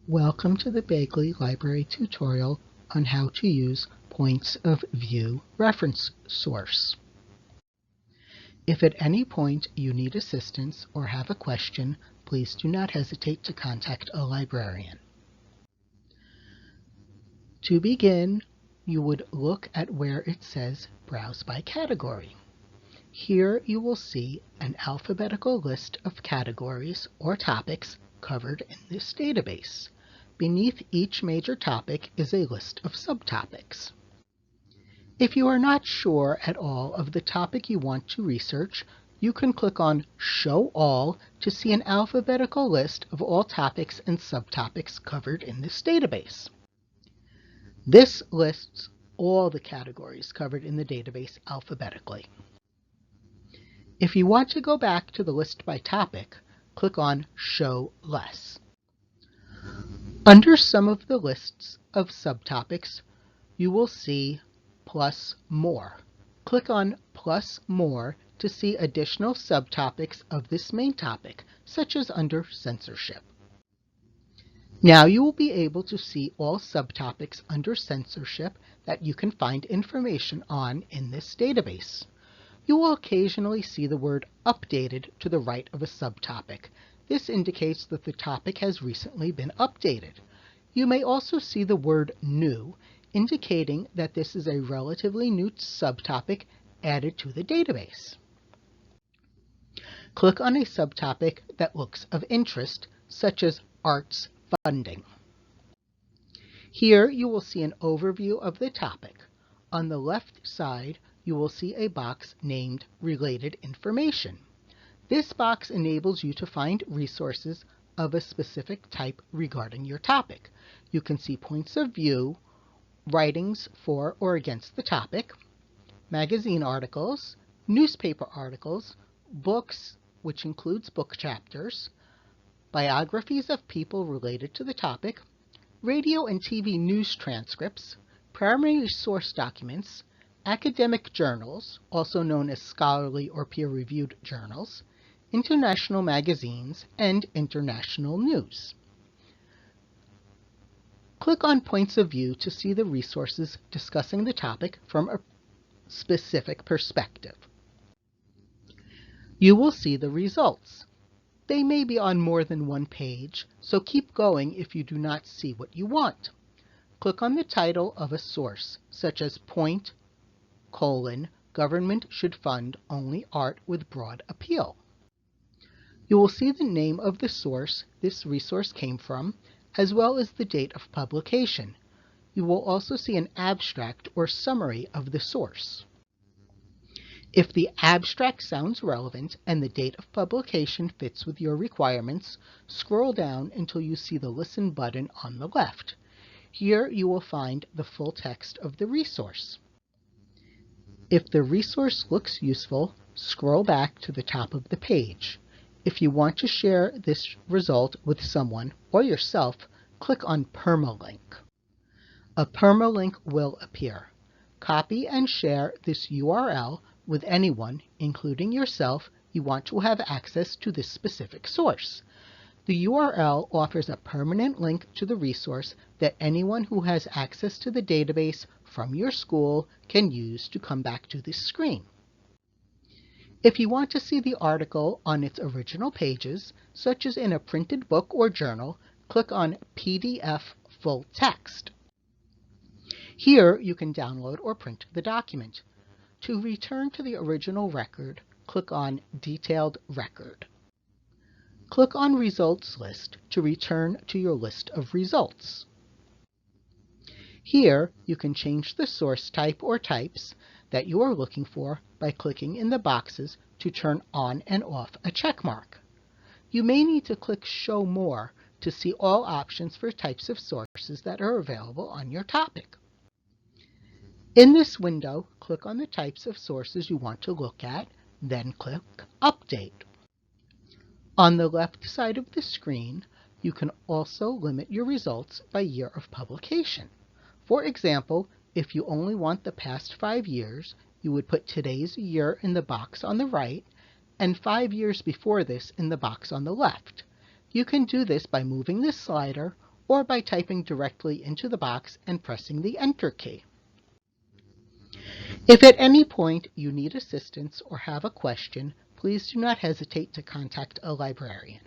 Welcome to the Begley Library tutorial on how to use Points of View Reference Source. If at any point you need assistance or have a question, please do not hesitate to contact a librarian. To begin, you would look at where it says Browse by Category. Here you will see an alphabetical list of categories or topics covered in this database. Beneath each major topic is a list of subtopics. If you are not sure at all of the topic you want to research, you can click on Show All to see an alphabetical list of all topics and subtopics covered in this database. This lists all the categories covered in the database alphabetically. If you want to go back to the list by topic, click on Show Less. Under some of the lists of subtopics, you will see Plus More. Click on Plus More to see additional subtopics of this main topic, such as under censorship. Now you will be able to see all subtopics under censorship that you can find information on in this database. You will occasionally see the word Updated to the right of a subtopic. This indicates that the topic has recently been updated. You may also see the word New, indicating that this is a relatively new subtopic added to the database. Click on a subtopic that looks of interest, such as Arts Funding. Here you will see an overview of the topic. On the left side, you will see a box named Related Information. This box enables you to find resources of a specific type regarding your topic. You can see points of view, writings for or against the topic, magazine articles, newspaper articles, books, which includes book chapters, biographies of people related to the topic, radio and TV news transcripts, primary source documents, academic journals, also known as scholarly or peer-reviewed journals, international magazines, and international news. Click on Points of View to see the resources discussing the topic from a specific perspective. You will see the results. They may be on more than one page, so keep going if you do not see what you want. Click on the title of a source, such as Government should fund only art with broad appeal. You will see the name of the source this resource came from, as well as the date of publication. You will also see an abstract or summary of the source. If the abstract sounds relevant and the date of publication fits with your requirements, scroll down until you see the Listen button on the left. Here you will find the full text of the resource. If the resource looks useful, scroll back to the top of the page. If you want to share this result with someone or yourself, click on Permalink. A permalink will appear. Copy and share this URL with anyone, including yourself, you want to have access to this specific source. The URL offers a permanent link to the resource that anyone who has access to the database from your school can use to come back to this screen. If you want to see the article on its original pages, such as in a printed book or journal, click on PDF Full Text. Here you can download or print the document. To return to the original record, click on Detailed Record. Click on Results List to return to your list of results. Here you can change the source type or types that you are looking for by clicking in the boxes to turn on and off a check mark. You may need to click Show More to see all options for types of sources that are available on your topic. In this window, click on the types of sources you want to look at, then click Update. On the left side of the screen, you can also limit your results by year of publication. For example, if you only want the past 5 years, you would put today's year in the box on the right and 5 years before this in the box on the left. You can do this by moving this slider or by typing directly into the box and pressing the Enter key. If at any point you need assistance or have a question, please do not hesitate to contact a librarian.